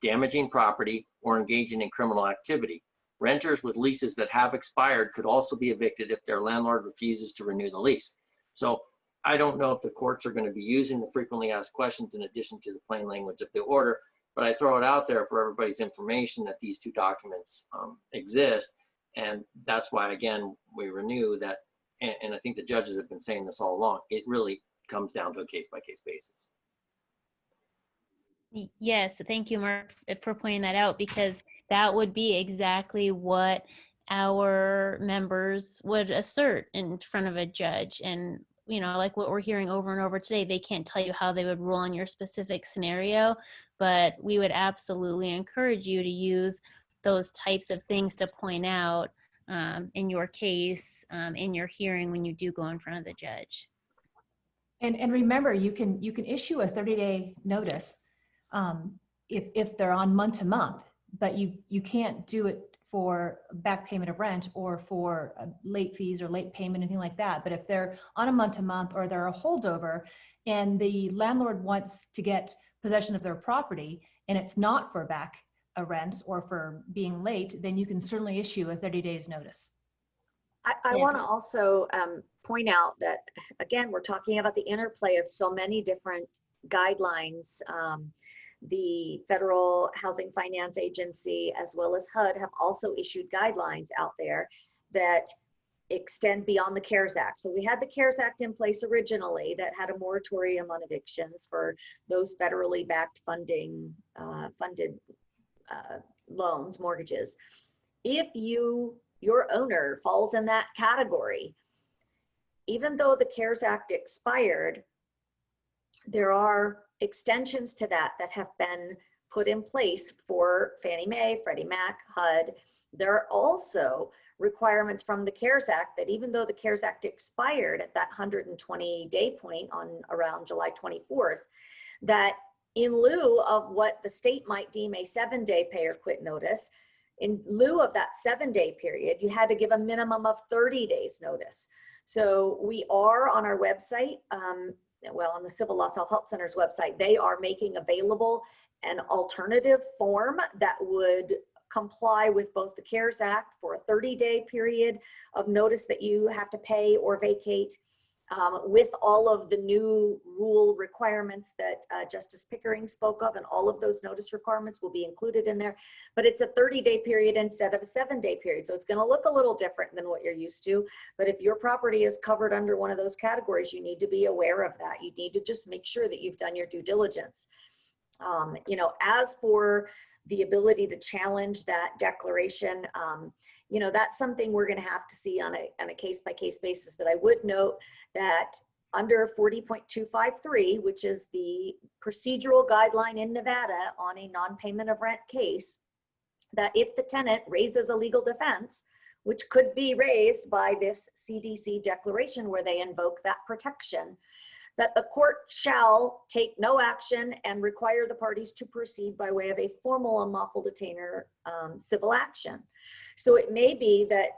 damaging property, or engaging in criminal activity. Renters with leases that have expired could also be evicted if their landlord refuses to renew the lease. So I don't know if the courts are going to be using the frequently asked questions in addition to the plain language of the order, but I throw it out there for everybody's information that these two documents exist. And that's why, again, we renew that. And I think the judges have been saying this all along. It really comes down to a case-by-case basis. Yes, thank you, Mark, for pointing that out, because that would be exactly what our members would assert in front of a judge. And, you know, like what we're hearing over and over today, they can't tell you how they would rule in your specific scenario, but we would absolutely encourage you to use those types of things to point out in your case, in your hearing when you do go in front of the judge. And remember, you can issue a 30-day notice if they're on month to month, but you can't do it for back payment of rent or for late fees or late payment, anything like that. But if they're on a month to month or they're a holdover and the landlord wants to get possession of their property and it's not for back a rent or for being late, then you can certainly issue a 30 days notice. I want to also point out that, again, we're talking about the interplay of so many different guidelines. The Federal Housing Finance Agency, as well as HUD, have also issued guidelines out there that extend beyond the CARES Act. So we had the CARES Act in place originally that had a moratorium on evictions for those federally backed funded loans, mortgages. If your owner falls in that category, even though the CARES Act expired, there are extensions to that have been put in place for Fannie Mae, Freddie Mac, HUD. There are also requirements from the CARES Act that even though the CARES Act expired at that 120-day point on around July 24th, that in lieu of what the state might deem a 7-day pay or quit notice, in lieu of that 7-day period, you had to give a minimum of 30 days notice. So we are on our website, well, on the Civil Law Self-Help Center's website, they are making available an alternative form that would comply with both the CARES Act for a 30-day period of notice that you have to pay or vacate, with all of the new rule requirements that Justice Pickering spoke of, and all of those notice requirements will be included in there. But it's a 30-day period instead of a 7-day period. So it's going to look a little different than what you're used to. But if your property is covered under one of those categories, you need to be aware of that. You need to just make sure that you've done your due diligence. You know, as for the ability to challenge that declaration, you know, that's something we're going to have to see on a case-by-case basis. But I would note that under 40.253, which is the procedural guideline in Nevada on a non-payment of rent case, that if the tenant raises a legal defense, which could be raised by this CDC declaration where they invoke that protection, that the court shall take no action and require the parties to proceed by way of a formal unlawful detainer civil action. So it may be that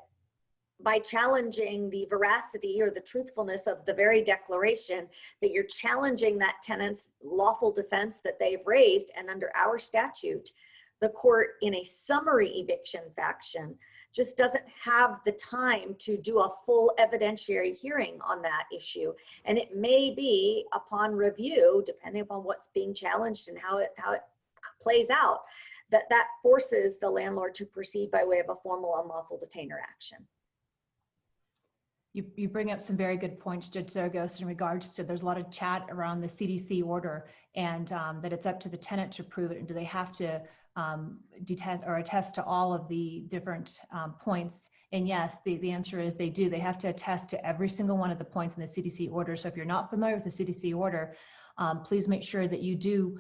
by challenging the veracity or the truthfulness of the very declaration, that you're challenging that tenant's lawful defense that they've raised. And under our statute, the court in a summary eviction fashion just doesn't have the time to do a full evidentiary hearing on that issue. And it may be upon review, depending upon what's being challenged and how it plays out, that forces the landlord to proceed by way of a formal unlawful detainer action. You bring up some very good points, Judge Saragosa, in regards to there's a lot of chat around the CDC order and that it's up to the tenant to prove it. And do they have to attest to all of the different points? And yes, the answer is they do. They have to attest to every single one of the points in the CDC order. So if you're not familiar with the CDC order, please make sure that you do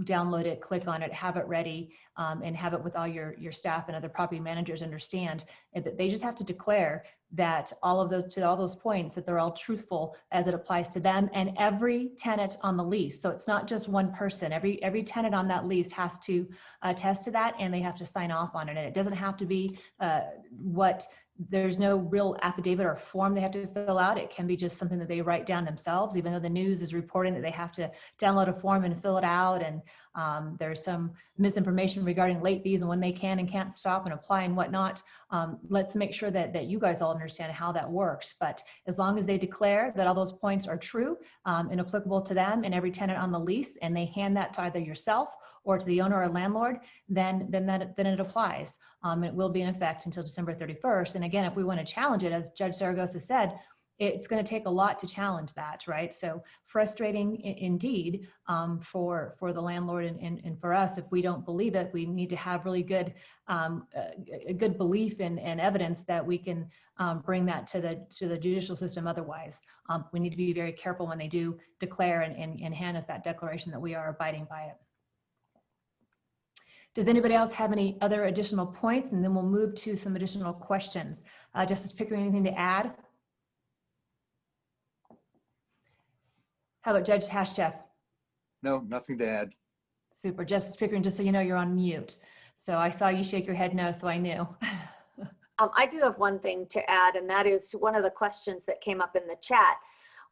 download it, click on it, have it ready, and have it with all your staff and other property managers understand that they just have to declare that all of those points, that they're all truthful as it applies to them and every tenant on the lease. So it's not just one person. Every tenant on that lease has to attest to that, and they have to sign off on it. And it doesn't have to be there's no real affidavit or form they have to fill out. It can be just something that they write down themselves, even though the news is reporting that they have to download a form and fill it out. And there's some misinformation regarding late fees and when they can and can't stop and apply and whatnot. Let's make sure that you guys all understand how that works. But as long as they declare that all those points are true and applicable to them and every tenant on the lease, and they hand that to either yourself or to the owner or landlord, then it applies. It will be in effect until December 31st. And again, if we want to challenge it, as Judge Saragosa said, it's going to take a lot to challenge that, right? So frustrating indeed for the landlord and for us. If we don't believe it, we need to have really good a good belief and evidence that we can bring that to the judicial system. Otherwise, we need to be very careful when they do declare and hand us that declaration that we are abiding by it. Does anybody else have any other additional points? And then we'll move to some additional questions. Justice Pickering, anything to add? How about Judge Hascheff? No, nothing to add. Super. Justice Pickering, just so you know, you're on mute. So I saw you shake your head no, so I knew. I do have one thing to add, and that is one of the questions that came up in the chat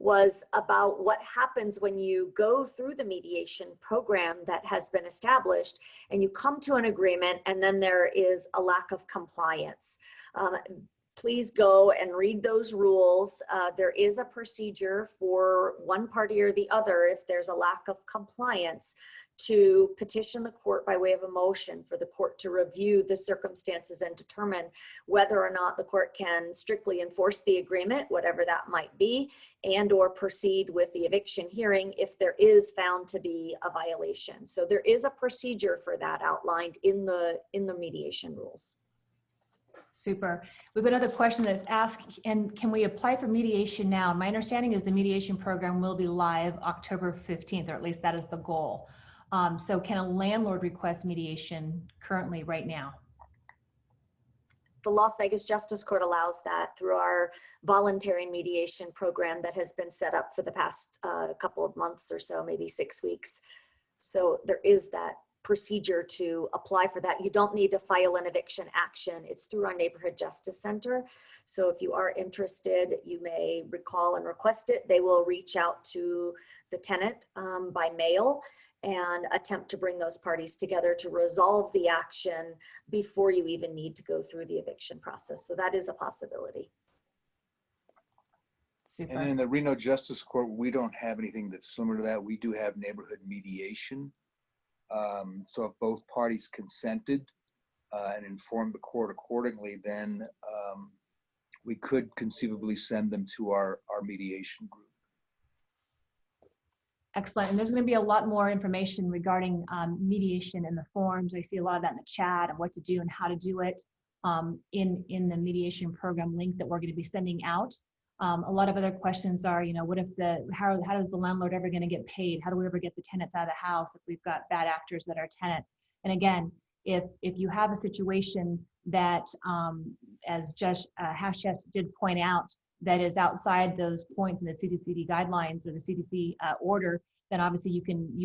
was about what happens when you go through the mediation program that has been established and you come to an agreement and then there is a lack of compliance. Please go and read those rules. There is a procedure for one party or the other, if there's a lack of compliance, to petition the court by way of a motion for the court to review the circumstances and determine whether or not the court can strictly enforce the agreement, whatever that might be, and or proceed with the eviction hearing if there is found to be a violation. So there is a procedure for that outlined in the mediation rules. Super. We have another question that's asked, and can we apply for mediation now? My understanding is the mediation program will be live October 15th, or at least that is the goal. So can a landlord request mediation currently right now? The Las Vegas Justice Court allows that through our voluntary mediation program that has been set up for the past couple of months or so, maybe 6 weeks. So there is that procedure to apply for that. You don't need to file an eviction action. It's through our Neighborhood Justice Center. So if you are interested, you may recall and request it. They will reach out to the tenant by mail and attempt to bring those parties together to resolve the action before you even need to go through the eviction process. So that is a possibility. Super. And in the Reno Justice Court, we don't have anything that's similar to that. We do have neighborhood mediation. So if both parties consented and informed the court accordingly, then we could conceivably send them to our mediation group. Excellent. And there's going to be a lot more information regarding mediation in the forums. I see a lot of that in the chat of what to do and how to do it in the mediation program link that we're going to be sending out. A lot of other questions are, what if how does the landlord ever going to get paid? How do we ever get the tenants out of the house if we've got bad actors that are tenants? And again, if you have a situation that, as Judge Hascheff did point out, that is outside those points in the CDC guidelines or the CDC order, then obviously you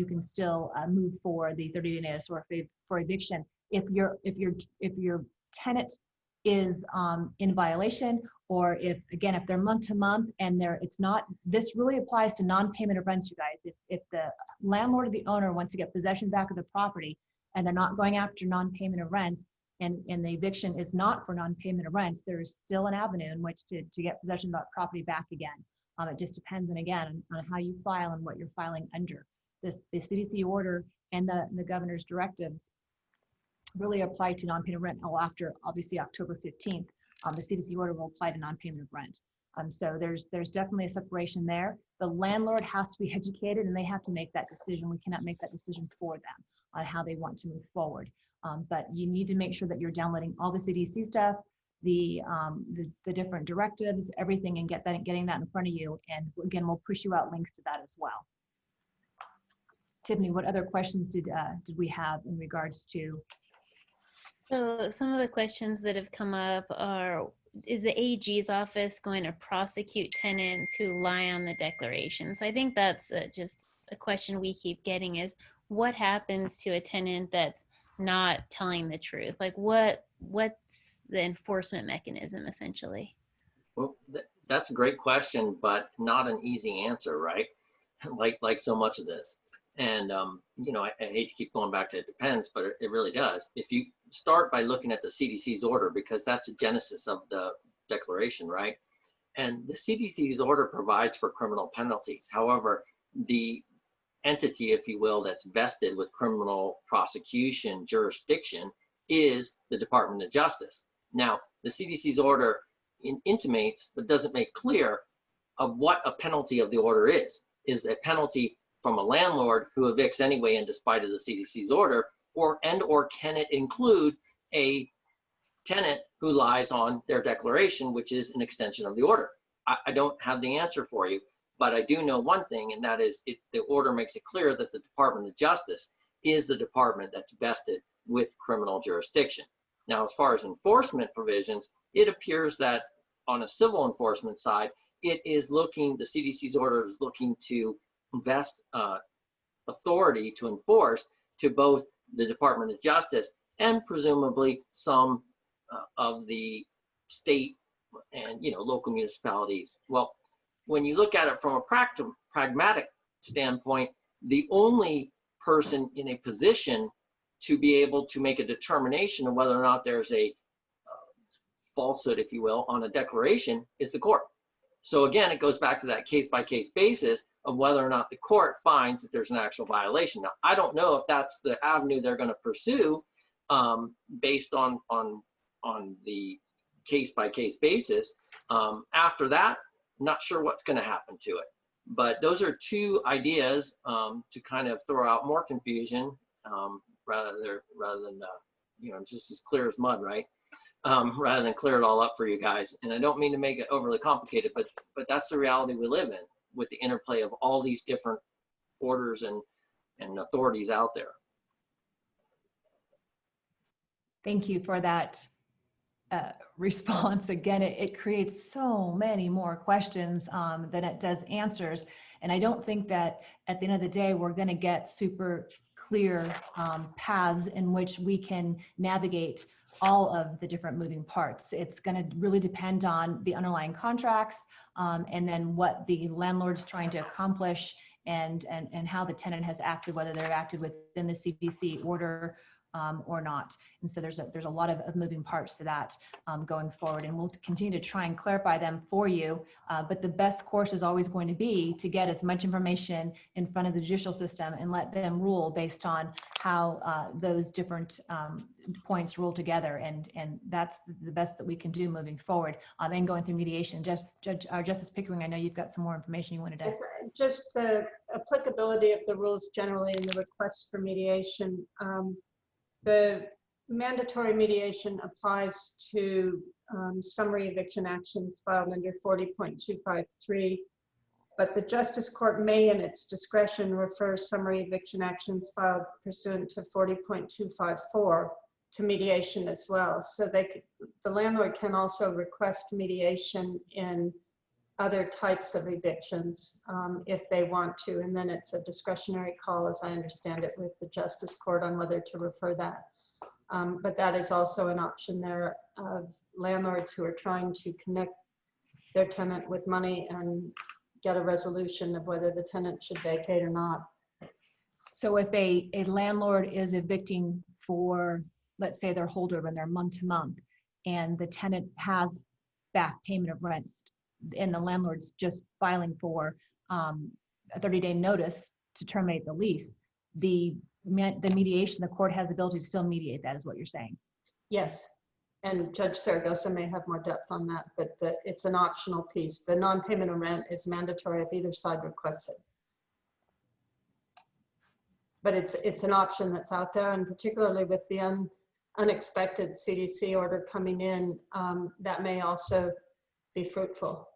can still move for the 30-day notice or for eviction. If your tenant is in violation, or if they're month to month and this really applies to non-payment of rents, you guys. If the landlord or the owner wants to get possession back of the property and they're not going after non-payment of rents, and the eviction is not for non-payment of rents, there's still an avenue in which to get possession of that property back again. It just depends, and again, on how you file and what you're filing under. The CDC order and the governor's directives really apply to non-payment of rent after, obviously, October 15th. The CDC order will apply to non-payment of rent. So there's definitely a separation there. The landlord has to be educated and they have to make that decision. We cannot make that decision for them on how they want to move forward. But you need to make sure that you're downloading all the CDC stuff, the different directives, everything, and getting that in front of you. And again, we'll push you out links to that as well. Tiffany, what other questions did we have in regards to? So some of the questions that have come up are, is the AG's office going to prosecute tenants who lie on the declaration? So I think that's just a question we keep getting, is what happens to a tenant that's not telling the truth? Like what's the enforcement mechanism essentially? Well, that's a great question, but not an easy answer, right? Like so much of this. And, you know, I hate to keep going back to it depends, but it really does. If you start by looking at the CDC's order, because that's the genesis of the declaration, right? And the CDC's order provides for criminal penalties. However, the entity, if you will, that's vested with criminal prosecution jurisdiction is the Department of Justice. Now, the CDC's order intimates, but doesn't make clear of what a penalty of the order is. Is a penalty from a landlord who evicts anyway in despite of the CDC's order, or can it include a tenant who lies on their declaration, which is an extension of the order? I don't have the answer for you, but I do know one thing, and that is the order makes it clear that the Department of Justice is the department that's vested with criminal jurisdiction. Now, as far as enforcement provisions, it appears that on a civil enforcement side, it is looking, the CDC's order is looking to invest authority to enforce to both the Department of Justice and presumably some of the state and local municipalities. Well, when you look at it from a pragmatic standpoint, the only person in a position to be able to make a determination of whether or not there's a falsehood, if you will, on a declaration is the court. So again, it goes back to that case-by-case basis of whether or not the court finds that there's an actual violation. Now, I don't know if that's the avenue they're going to pursue based on the case-by-case basis. After that, I'm not sure what's going to happen to it. But those are two ideas to kind of throw out more confusion rather than just as clear as mud, right? Rather than clear it all up for you guys. And I don't mean to make it overly complicated, but that's the reality we live in with the interplay of all these different orders and authorities out there. Thank you for that response. Again, it creates so many more questions than it does answers. And I don't think that at the end of the day, we're going to get super clear paths in which we can navigate all of the different moving parts. It's going to really depend on the underlying contracts and then what the landlord's trying to accomplish and how the tenant has acted, whether they're acted within the CDC order or not. And so there's a lot of moving parts to that going forward, and we'll continue to try and clarify them for you. But the best course is always going to be to get as much information in front of the judicial system and let them rule based on how those different points rule together. And that's the best that we can do moving forward and going through mediation. Justice Pickering, I know you've got some more information you wanted to. Yes, just the applicability of the rules generally in the request for mediation. The mandatory mediation applies to summary eviction actions filed under 40.253, but the Justice Court may, in its discretion, refer summary eviction actions filed pursuant to 40.254 to mediation as well. So the landlord can also request mediation in other types of evictions if they want to, and then it's a discretionary call, as I understand it, with the Justice Court on whether to refer that. But that is also an option there of landlords who are trying to connect their tenant with money and get a resolution of whether the tenant should vacate or not. So if a landlord is evicting for, let's say, their holdover and they're month to month, and the tenant has back payment of rents, and the landlord's just filing for a 30-day notice to terminate the lease, the mediation, the court has the ability to still mediate that, is what you're saying? Yes, and Judge Saragosa may have more depth on that, but it's an optional piece. The non-payment of rent is mandatory if either side requests it. But it's an option that's out there, and particularly with the unexpected CDC order coming in, that may also be fruitful.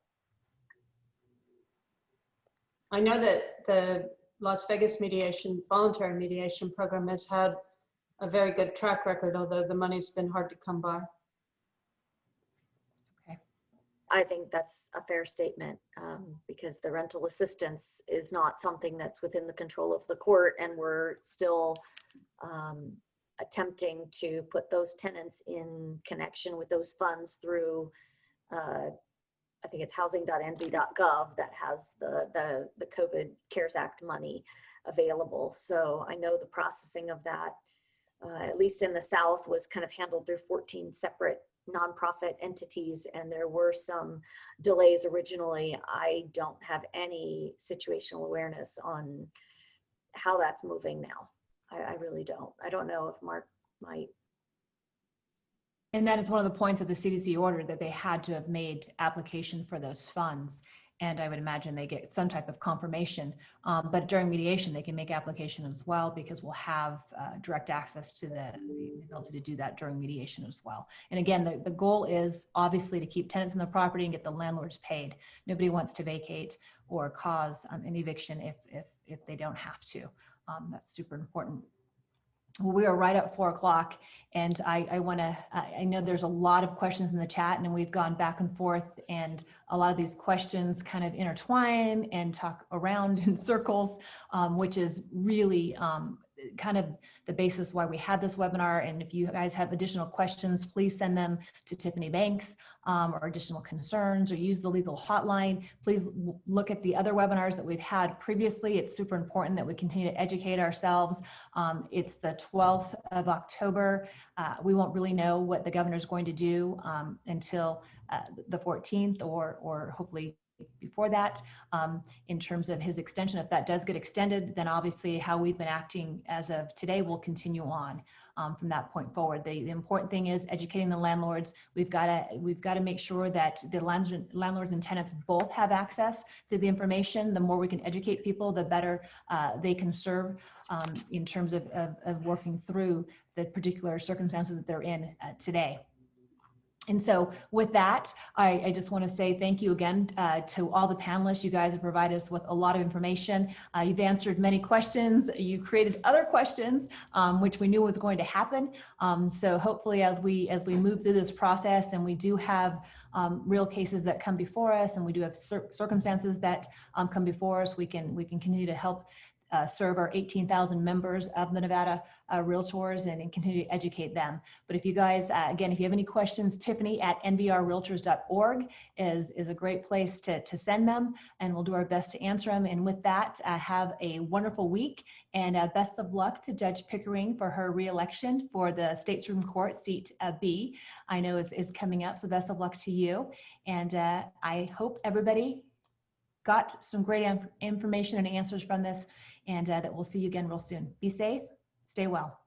I know that the Las Vegas mediation, voluntary mediation program has had a very good track record, although the money's been hard to come by. I think that's a fair statement, because the rental assistance is not something that's within the control of the court, and we're still attempting to put those tenants in connection with those funds through, I think it's housing.nv.gov that has the COVID CARES Act money available. So I know the processing of that, at least in the South, was kind of handled through 14 separate nonprofit entities, and there were some delays originally. I don't have any situational awareness on how that's moving now. I really don't. I don't know if Mark might. And that is one of the points of the CDC order, that they had to have made application for those funds. And I would imagine they get some type of confirmation. But during mediation, they can make application as well, because we'll have direct access to the ability to do that during mediation as well. And again, the goal is obviously to keep tenants in the property and get the landlords paid. Nobody wants to vacate or cause an eviction if they don't have to. That's super important. Well, we are right at 4 o'clock, and I know there's a lot of questions in the chat, and we've gone back and forth, and a lot of these questions kind of intertwine and talk around in circles, which is really kind of the basis why we had this webinar. And if you guys have additional questions, please send them to Tiffany Banks, or additional concerns, or use the legal hotline. Please look at the other webinars that we've had previously. It's super important that we continue to educate ourselves. It's the 12th of October. We won't really know what the governor's going to do until the 14th, or hopefully before that, in terms of his extension. If that does get extended, then obviously how we've been acting as of today will continue on from that point forward. The important thing is educating the landlords. We've got to make sure that the landlords and tenants both have access to the information. The more we can educate people, the better they can serve in terms of working through the particular circumstances that they're in today. And so with that, I just want to say thank you again to all the panelists. You guys have provided us with a lot of information. You've answered many questions. You created other questions, which we knew was going to happen. So hopefully as we move through this process, and we do have real cases that come before us, and we do have circumstances that come before us, we can continue to help serve our 18,000 members of the Nevada Realtors, and continue to educate them. But if you guys, again, if you have any questions, Tiffany at nvrrealtors.org is a great place to send them, and we'll do our best to answer them. And with that, have a wonderful week, and best of luck to Judge Pickering for her re-election for the State Supreme Court seat B. I know is coming up, so best of luck to you. And I hope everybody got some great information and answers from this, and that we'll see you again real soon. Be safe, stay well.